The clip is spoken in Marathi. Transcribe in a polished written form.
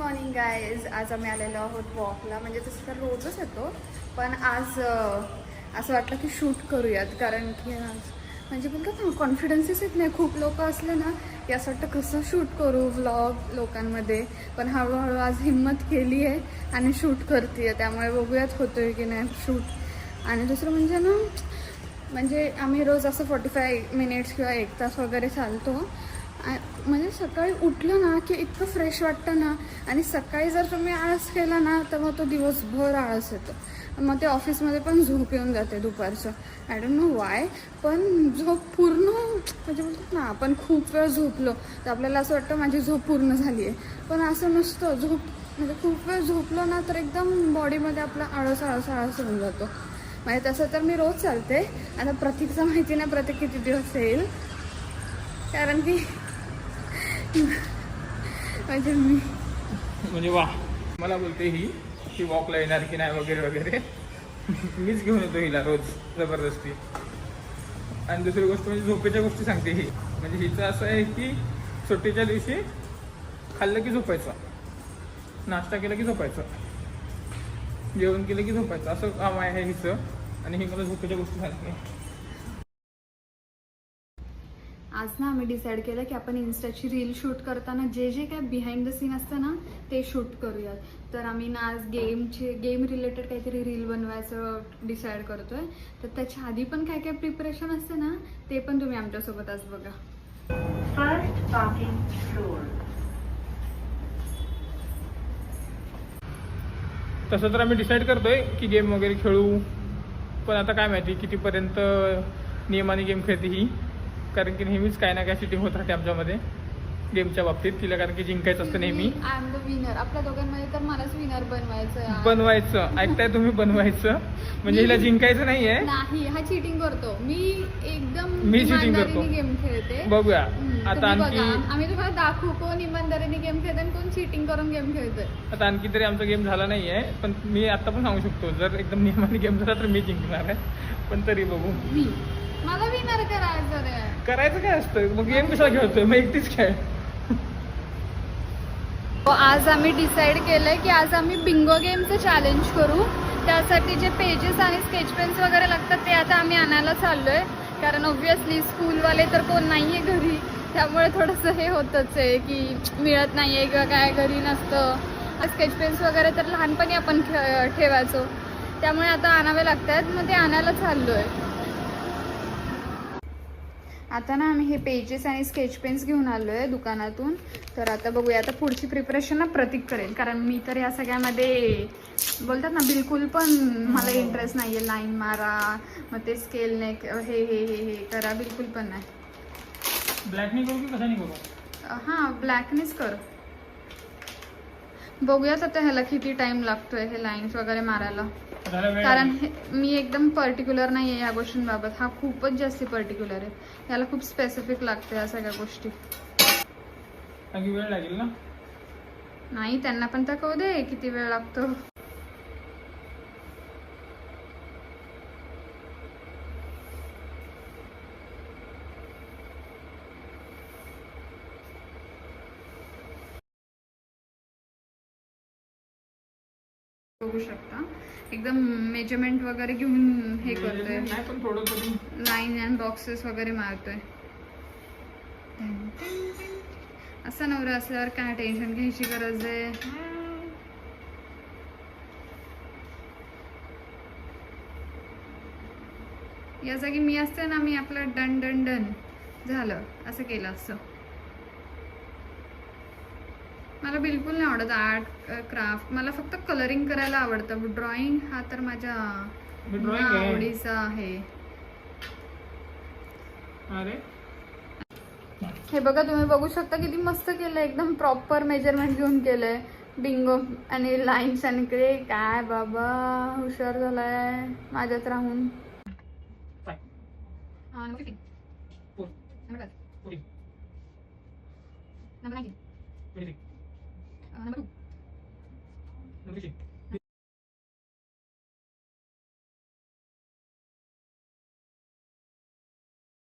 Morning guys. आज आम्ही आलेलो आहोत वॉकला. म्हणजे तसं तर रोजच येतो, पण आज असं वाटलं की शूट करूयात. कारण की आज म्हणजे बोलतात ना, कॉन्फिडन्सच येत नाही. खूप लोक असले ना की असं वाटतं कसं शूट करू व्लॉग लोकांमध्ये. पण हळूहळू आज हिंमत केली आहे आणि शूट करते आहे. त्यामुळे बघूयात होतोय की नाही शूट. आणि दुसरं म्हणजे ना, म्हणजे आम्ही रोज असं 45 मिनिट्स किंवा 1 तास वगैरे चालतो. म्हणजे सकाळी उठलं ना की इतकं फ्रेश वाटतं ना. आणि सकाळी जर तुम्ही आळस केला ना तर मग तो दिवसभर आळस येतो. मग ते ऑफिसमध्ये पण झोप येऊन जाते दुपारचं. I don't know Y. पण झोप पूर्ण म्हणजे बोलतात ना, आपण खूप वेळ झोपलो तर आपल्याला असं वाटतं माझी झोप पूर्ण झाली आहे. पण असं नसतं. झोप म्हणजे खूप वेळ झोपलो ना तर एकदम बॉडीमध्ये आपला आळस आळस आळस होऊन जातो. म्हणजे तसं तर मी रोज चालते. आता प्रतीकचं माहिती नाही प्रतीक किती दिवस येईल. कारण की म्हणजे वा, मला बोलते ही वॉकला येणार की नाही वगैरे वगैरे. मीच घेऊन येतो हिला रोज जबरदस्ती. आणि दुसरी गोष्ट म्हणजे झोपेच्या गोष्टी सांगते ही. म्हणजे हिचं असं आहे की सुट्टीच्या दिवशी खाल्लं की झोपायचं, नाश्ता केला की झोपायचं, जेवण केलं की झोपायचं, असं काम आहे हिचं. आणि ही मला झोपेच्या गोष्टी सांगते. आज ना आम्ही डिसाईड केलं की आपण इन्स्टाची रील शूट करताना जे जे काय बिहाइंड द सीन असतं ना ते शूट करूयात. तर आम्ही ना आज गेम रिलेटेड काहीतरी रील बनवायचं डिसाईड करतोय. तर त्याच्या आधी पण काय काय प्रिपरेशन असते ना ते पण तुम्ही आमच्यासोबत आज बघा. First parking floor. तसं तर आम्ही डिसाईड करतोय की गेम वगैरे खेळू. पण आता काय माहिती कितीपर्यंत नियमाने गेम खेळते ही. कारण की नेहमीच काय ना काय सिटिंग होत राहते आमच्यामध्ये गेमच्या बाबतीत. तिला कारण की जिंकायचं असतं नेहमी. I am the winner. आपल्या दोघांमध्ये तर मलाच विनर बनवायचं. बनवायचं ऐकताय तुम्ही, बनवायचं म्हणजे हिला जिंकायचं नाहीये. नाही, हा चिटिंग करतो. मी cheating करतो. गेम खेळते. बघूया आता तुम्ही आणखी. बघा, आम्ही तुम्हाला दाखवू कोण इमानदारीने गेम खेळते आणि कोण चिटिंग करून गेम खेळतोय. आता आणखी तरी आमचा गेम झाला नाहीये. पण मी आता पण सांगू शकतो, जर एकदम नियमाने गेम झाला तर मी जिंकणार आहे. पण तरी बघू. मला विनर करायचं रे. करायचं काय असतं मग, गेम कसा खेळतोय मग, एकटीच खेळ. आज आम्ही डिसाईड केलंय की आज आम्ही बिंगो गेमचं चॅलेंज करू. त्यासाठी जे पेजेस आणि स्केच पेन्स वगैरे लागतात ते आता आम्ही आणायला चाललोय. कारण ऑब्व्हियसली स्कूलवाले तर कोण नाहीये घरी. त्यामुळे थोडंसं हे होतच आहे की मिळत नाहीये किंवा काय घरी नसतं. स्केच पेन्स वगैरे तर लहानपणी आपण ठेवायचो. त्यामुळे आता आणावे लागतात. मग ते आणायला चाललोय. आता ना आम्ही हे पेजेस आणि स्केच पेन्स घेऊन आलो आहे दुकानातून. तर आता बघूया. आता पुढची प्रिपरेशन ना प्रतीक करेल. कारण मी तर या सगळ्यामध्ये बोलतात ना बिलकुल पण मला इंटरेस्ट नाही आहे. लाईन मारा, मग ते स्केलने हे हे हे हे करा, बिलकुल पण नाही. ब्लॅकने करू की कशाने करू? हां, ब्लॅकनेच कर. बघूयात आता ह्याला किती टाइम लागतोय हे लाईन्स वगैरे मारायला. कारण मी एकदम पर्टिक्युलर नाही आहे या गोष्टींबाबत. हा खूपच जास्त पर्टिक्युलर आहे. याला खूप स्पेसिफिक लागते या सगळ्या गोष्टी. वेळ लागेल ना. नाही, त्यांना पण तर कळू दे किती वेळ लागतो. बघू शकता एकदम मेजरमेंट वगैरे घेऊन हे करतोय. नाही पण थोडं तरी लाईन अँड बॉक्सेस वगैरे मारतोय. असा नवरा असल्यावर काय टेन्शन घ्यायची गरज आहे. या जागी मी असते ना, मी आपलं डन डन डन झालं असं केलं असतं. मला बिलकुल नाही आवडत आर्ट क्राफ्ट. मला फक्त कलरिंग करायला आवडतं. ड्रॉइंग हा तर माझ्या आवडीचा आहे. अरे हे बघा, तुम्ही बघू शकता किती मस्त केलंय. एकदम प्रॉपर मेजरमेंट घेऊन केलंय. बिंगो आणि लाईन्स आणि काय बाबा हुशार झालाय माझ्यात राहून. नंबर